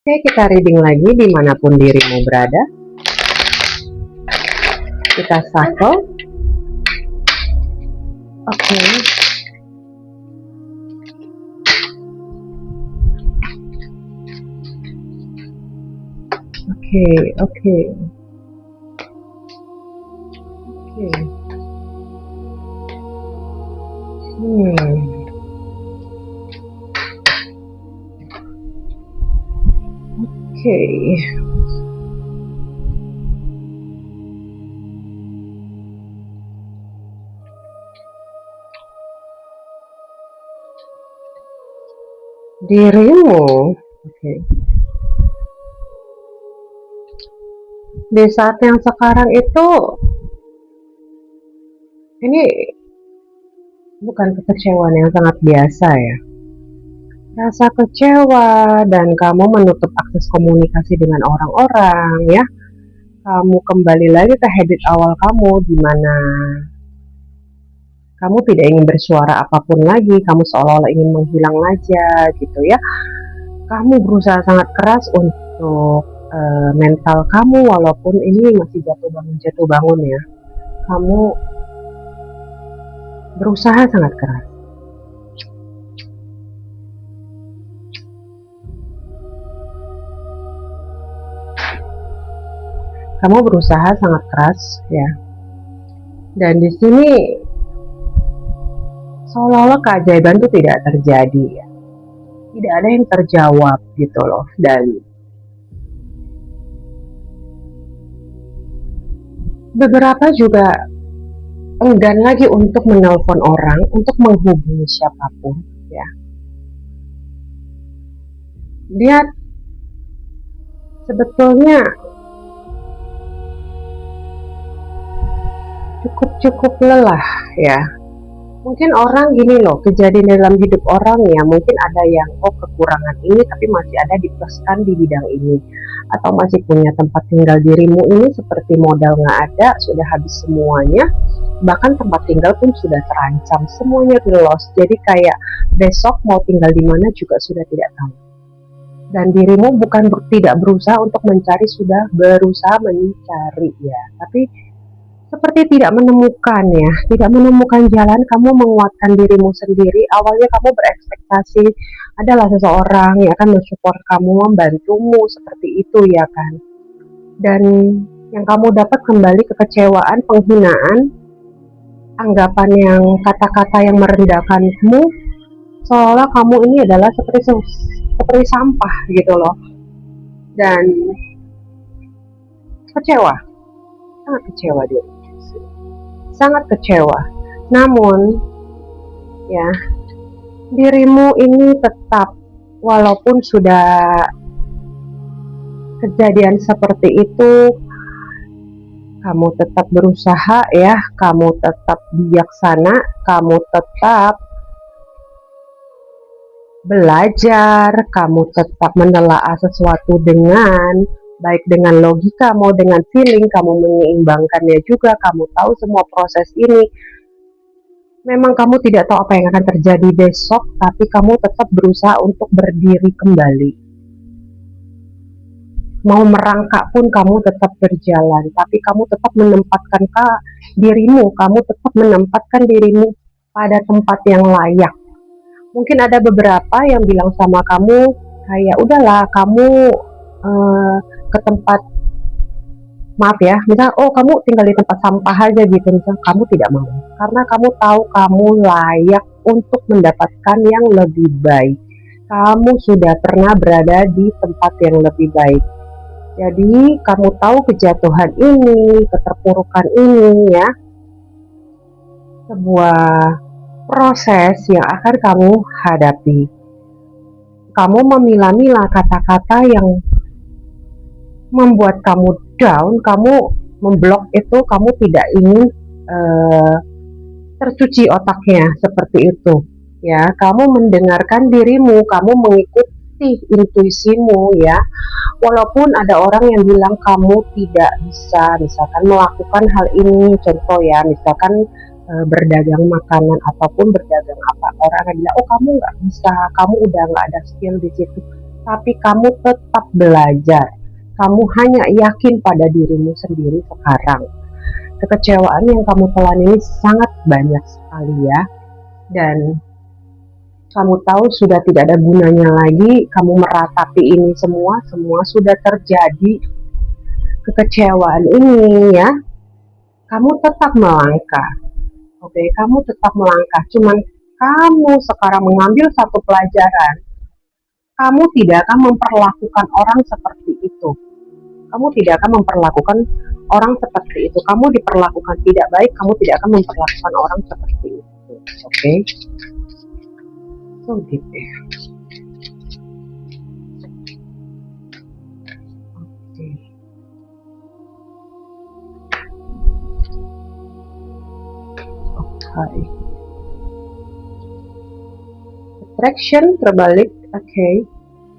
Oke, kita reading lagi dimanapun dirimu berada. Kita shuffle. Oke. Oke. Dirimu, di saat yang sekarang itu, ini bukan kekecewaan yang sangat biasa ya. Rasa kecewa dan kamu menutup akses komunikasi dengan orang-orang ya. Kamu kembali lagi ke habit awal kamu, di mana kamu tidak ingin bersuara apapun lagi, kamu seolah-olah ingin menghilang aja gitu ya. Kamu berusaha sangat keras untuk mental kamu, walaupun ini masih jatuh bangun ya. Kamu berusaha sangat keras. Kamu berusaha sangat keras ya. Dan di sini seolah-olah keajaiban itu tidak terjadi ya. Tidak ada yang terjawab gitu loh. Dan beberapa juga enggan lagi untuk menelpon orang, untuk menghubungi siapapun ya. Dia sebetulnya cukup lelah ya. Mungkin orang gini loh, kejadian dalam hidup orang ya, mungkin ada yang kekurangan ini tapi masih ada dipluskan di bidang ini, atau masih punya tempat tinggal. Dirimu ini seperti modal nggak ada, sudah habis semuanya, bahkan tempat tinggal pun sudah terancam, semuanya lost. Jadi kayak besok mau tinggal di mana juga sudah tidak tahu. Dan dirimu bukan tidak berusaha untuk mencari, sudah berusaha mencari ya, tapi seperti tidak menemukan jalan. Kamu menguatkan dirimu sendiri. Awalnya kamu berekspektasi adalah seseorang yang akan mensupport kamu, membantumu seperti itu ya kan. Dan yang kamu dapat kembali kekecewaan, penghinaan, anggapan yang kata-kata yang merendahkanmu, seolah kamu ini adalah seperti sampah gitu loh. Dan sangat kecewa dia. Sangat kecewa. Namun ya, dirimu ini tetap, walaupun sudah kejadian seperti itu, kamu tetap berusaha ya, kamu tetap bijaksana, kamu tetap belajar, kamu tetap menelaah sesuatu dengan baik, dengan logika mau dengan feeling, kamu menyeimbangkannya juga. Kamu tahu semua proses ini. Memang kamu tidak tahu apa yang akan terjadi besok, tapi kamu tetap berusaha untuk berdiri kembali. Mau merangkak pun kamu tetap berjalan, tapi kamu tetap menempatkan dirimu, kamu tetap menempatkan dirimu pada tempat yang layak. Mungkin ada beberapa yang bilang sama kamu kayak, udahlah kamu ke tempat, maaf ya, misal kamu tinggal di tempat sampah aja gitu, misal kamu tidak mau, karena kamu tahu kamu layak untuk mendapatkan yang lebih baik. Kamu sudah pernah berada di tempat yang lebih baik. Jadi kamu tahu kejatuhan ini, keterpurukan ini ya, sebuah proses yang akan kamu hadapi. Kamu memilah-milah kata-kata yang membuat kamu down, kamu memblok itu, kamu tidak ingin tercuci otaknya seperti itu ya. Kamu mendengarkan dirimu, kamu mengikuti intuisimu ya, walaupun ada orang yang bilang kamu tidak bisa misalkan melakukan hal ini. Contoh ya, misalkan berdagang makanan ataupun berdagang apa, orang akan bilang kamu nggak bisa, kamu udah nggak ada skill di situ. tapi kamu tetap belajar. Kamu hanya yakin pada dirimu sendiri sekarang. Kekecewaan yang kamu telan ini sangat banyak sekali ya. Dan kamu tahu sudah tidak ada gunanya lagi kamu meratapi ini semua sudah terjadi. Kekecewaan ini ya, kamu tetap melangkah. Oke, kamu tetap melangkah. Cuman kamu sekarang mengambil satu pelajaran. Kamu tidak akan memperlakukan orang seperti itu. Kamu tidak akan memperlakukan orang seperti itu. Kamu diperlakukan tidak baik, kamu tidak akan memperlakukan orang seperti itu. Oke? So deep ya. Oke. Oke. Attraction terbalik, oke.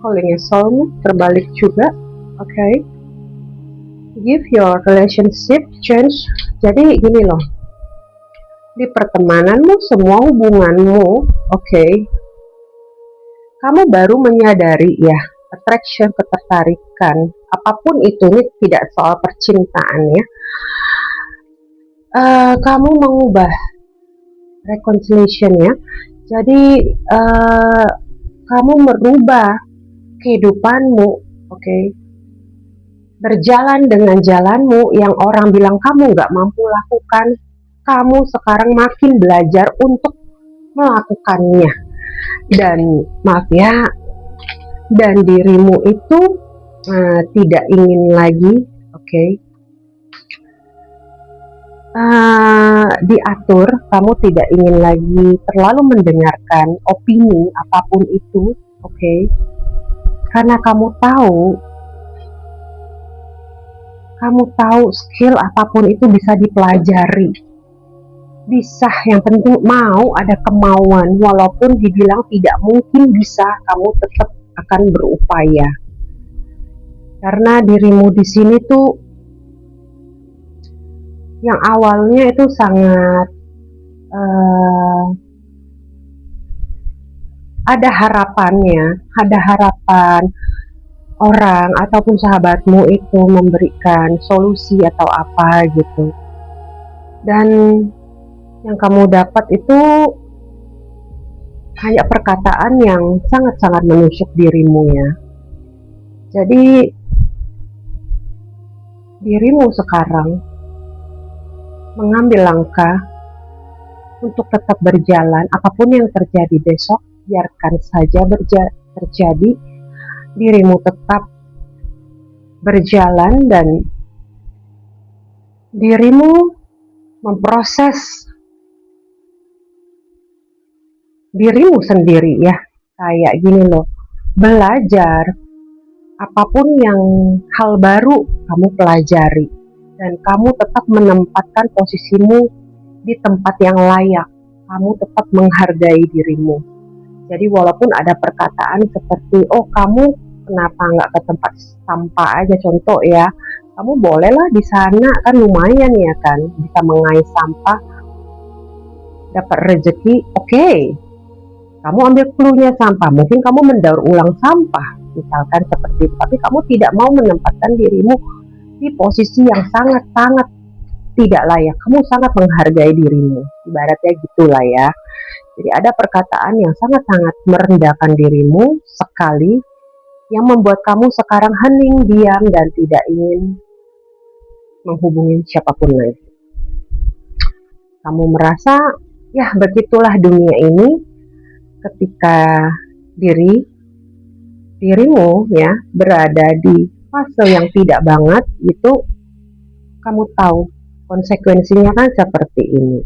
Calling a soulmate terbalik juga, oke. Give your relationship change. Jadi gini loh, di pertemananmu, semua hubunganmu, oke, kamu baru menyadari ya, attraction, ketertarikan, apapun itu, ini tidak soal percintaan ya. Kamu mengubah reconciliation ya. Jadi kamu merubah kehidupanmu, oke, berjalan dengan jalanmu yang orang bilang kamu nggak mampu lakukan. Kamu sekarang makin belajar untuk melakukannya. Dan maaf ya, dan dirimu itu tidak ingin lagi, oke, diatur. Kamu tidak ingin lagi terlalu mendengarkan opini apapun itu, oke, karena kamu tahu skill apapun itu bisa dipelajari. Bisa, yang penting mau, ada kemauan. Walaupun dibilang tidak mungkin bisa, kamu tetap akan berupaya. Karena dirimu di sini tuh yang awalnya itu sangat ada harapan orang ataupun sahabatmu itu memberikan solusi atau apa gitu. Dan yang kamu dapat itu hanya perkataan yang sangat-sangat menusuk dirimu ya. Jadi dirimu sekarang mengambil langkah untuk tetap berjalan. Apapun yang terjadi besok, biarkan saja terjadi. Dirimu tetap berjalan dan dirimu memproses dirimu sendiri ya, kayak gini loh, belajar apapun yang hal baru kamu pelajari dan kamu tetap menempatkan posisimu di tempat yang layak. Kamu tetap menghargai dirimu. Jadi walaupun ada perkataan seperti, oh kamu kenapa nggak ke tempat sampah aja, contoh ya, kamu bolehlah di sana, kan lumayan ya kan, bisa mengais sampah, dapat rezeki, oke. Kamu ambil clue-nya sampah, mungkin kamu mendaur ulang sampah, misalkan seperti itu. Tapi kamu tidak mau menempatkan dirimu di posisi yang sangat-sangat tidak layak. Kamu sangat menghargai dirimu, ibaratnya gitulah ya. Jadi ada perkataan yang sangat-sangat merendahkan dirimu sekali, yang membuat kamu sekarang hening, diam, dan tidak ingin menghubungi siapapun lagi. Kamu merasa, ya begitulah dunia ini. Ketika dirimu ya berada di fase yang tidak banget, itu kamu tahu konsekuensinya kan seperti ini.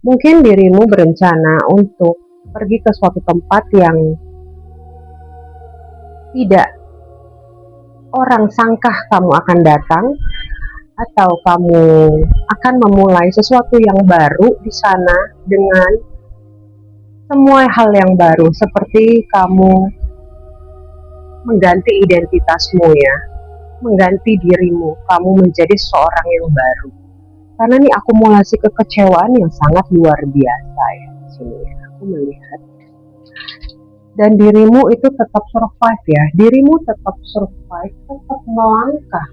Mungkin dirimu berencana untuk pergi ke suatu tempat yang tidak orang sangka kamu akan datang, atau kamu akan memulai sesuatu yang baru di sana dengan semua hal yang baru, seperti kamu mengganti identitasmu ya, mengganti dirimu, kamu menjadi seorang yang baru. Karena ini akumulasi kekecewaan yang sangat luar biasa ya di sini. Aku melihat dan dirimu itu tetap survive ya, dirimu tetap survive, tetap melangkah,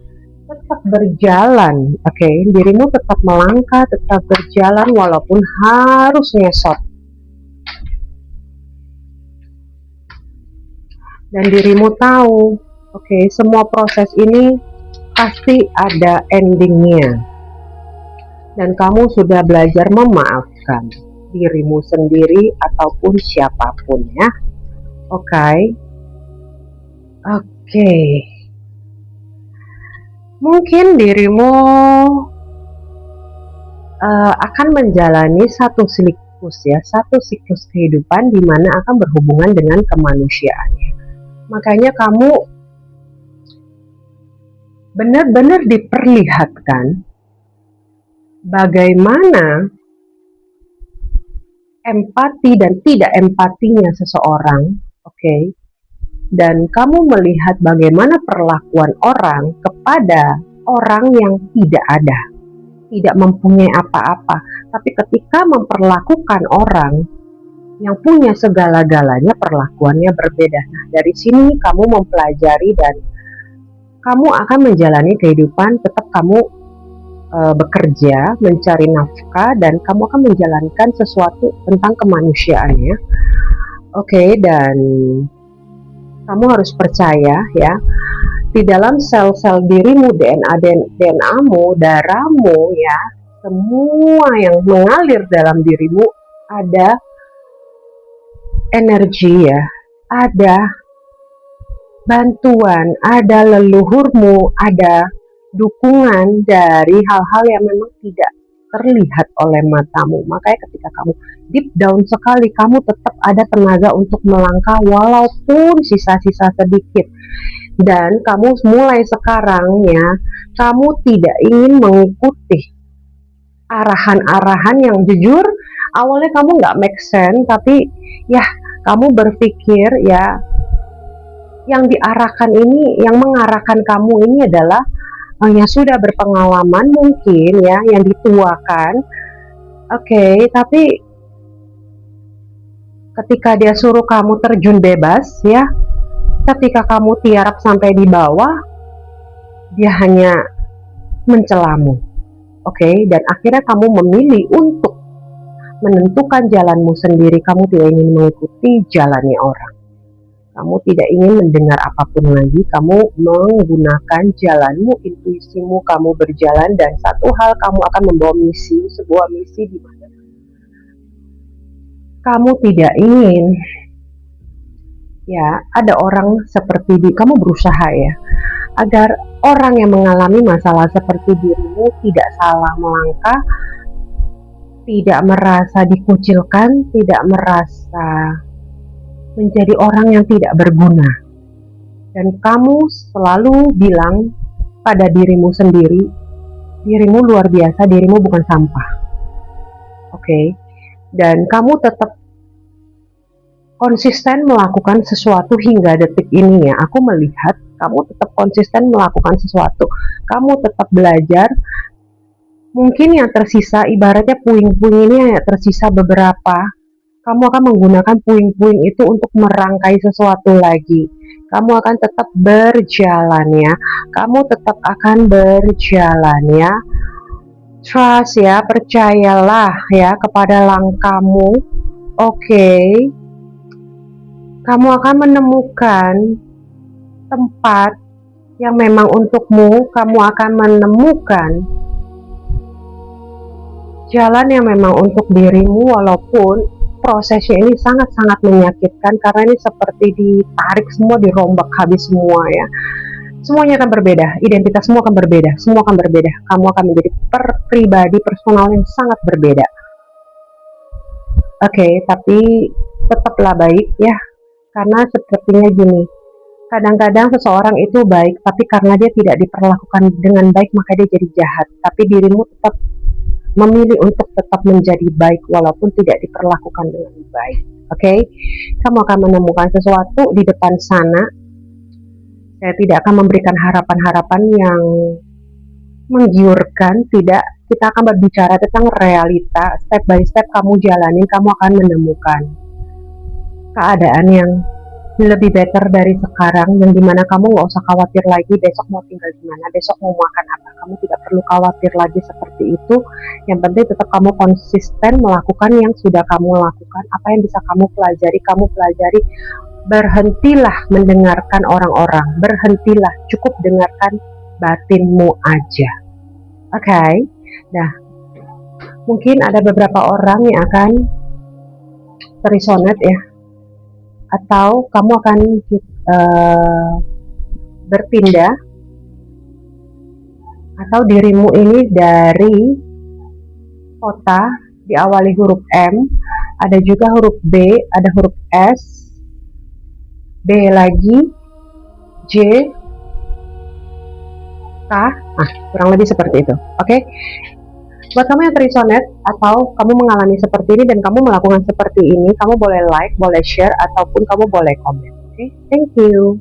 tetap berjalan, oke? Dirimu tetap melangkah, tetap berjalan walaupun harus ngesot. Dan dirimu tahu, oke, semua proses ini pasti ada endingnya. Dan kamu sudah belajar memaafkan dirimu sendiri ataupun siapapun ya. Oke. Mungkin dirimu akan menjalani satu siklus kehidupan di mana akan berhubungan dengan kemanusiaan. Makanya kamu benar-benar diperlihatkan bagaimana empati dan tidak empatinya seseorang, oke? Dan kamu melihat bagaimana perlakuan orang kepada orang yang tidak ada, tidak mempunyai apa-apa, tapi ketika memperlakukan orang yang punya segala-galanya, perlakuannya berbeda. Nah, dari sini kamu mempelajari dan kamu akan menjalani kehidupan, tetap kamu bekerja, mencari nafkah, dan kamu akan menjalankan sesuatu tentang kemanusiaannya. Oke, dan kamu harus percaya ya, di dalam sel-sel dirimu, DNA-mu, darahmu ya, semua yang mengalir dalam dirimu ada energi ya, ada bantuan, ada leluhurmu, ada dukungan dari hal-hal yang memang tidak terlihat oleh matamu. Makanya ketika kamu deep down sekali, kamu tetap ada tenaga untuk melangkah walaupun sisa-sisa sedikit. Dan kamu mulai sekarang ya, kamu tidak ingin mengikuti arahan-arahan yang jujur awalnya kamu nggak make sense, tapi ya kamu berpikir ya yang diarahkan ini, yang mengarahkan kamu ini adalah yang sudah berpengalaman mungkin ya, yang dituakan. Oke, tapi ketika dia suruh kamu terjun bebas ya, ketika kamu tiarap sampai di bawah, dia hanya mencelamu. Oke, dan akhirnya kamu memilih untuk menentukan jalanmu sendiri. Kamu tidak ingin mengikuti jalannya orang. Kamu tidak ingin mendengar apapun lagi, kamu menggunakan jalanmu, intuisimu, kamu berjalan, dan satu hal, kamu akan membawa misi, sebuah misi di mana kamu tidak ingin ya ada orang seperti kamu berusaha ya, agar orang yang mengalami masalah seperti dirimu tidak salah melangkah, tidak merasa dikucilkan, tidak merasa menjadi orang yang tidak berguna. Dan kamu selalu bilang pada dirimu sendiri, dirimu luar biasa, dirimu bukan sampah. Oke. Dan kamu tetap konsisten melakukan sesuatu hingga detik ini ya. Aku melihat kamu tetap konsisten melakukan sesuatu. Kamu tetap belajar. Mungkin yang tersisa, ibaratnya puing-puing ini tersisa beberapa, kamu akan menggunakan puing-puing itu untuk merangkai sesuatu lagi. Kamu akan tetap berjalan ya. Kamu tetap akan berjalan ya. Trust ya, percayalah ya kepada langkahmu. Oke. Kamu akan menemukan tempat yang memang untukmu. Kamu akan menemukan jalan yang memang untuk dirimu, walaupun prosesnya ini sangat-sangat menyakitkan karena ini seperti ditarik semua, dirombak habis semua ya. Semuanya akan berbeda, identitas semua akan berbeda, semua akan berbeda. Kamu akan menjadi pribadi personal yang sangat berbeda. Oke, tapi tetaplah baik ya, karena sepertinya gini, kadang-kadang seseorang itu baik, tapi karena dia tidak diperlakukan dengan baik maka dia jadi jahat. Tapi dirimu tetap memilih untuk tetap menjadi baik walaupun tidak diperlakukan dengan baik. Oke, kamu akan menemukan sesuatu di depan sana. Saya tidak akan memberikan harapan-harapan yang menggiurkan, tidak. Kita akan berbicara tentang realita. Step by step kamu jalanin, kamu akan menemukan keadaan yang lebih better dari sekarang, yang dimana kamu nggak usah khawatir lagi besok mau tinggal di mana, besok mau makan apa. Kamu tidak perlu khawatir lagi seperti itu. Yang penting tetap kamu konsisten melakukan yang sudah kamu lakukan. Apa yang bisa kamu pelajari. Berhentilah mendengarkan orang-orang, berhentilah, cukup dengarkan batinmu aja. Oke, okay? Nah, mungkin ada beberapa orang yang akan terresonate ya, atau kamu akan berpindah, atau dirimu ini dari kota diawali huruf M, ada juga huruf B, ada huruf S, B lagi, J, K, kurang lebih seperti itu. Oke, buat kamu yang terresonate atau kamu mengalami seperti ini dan kamu melakukan seperti ini, kamu boleh like, boleh share, ataupun kamu boleh komen. Oke, thank you.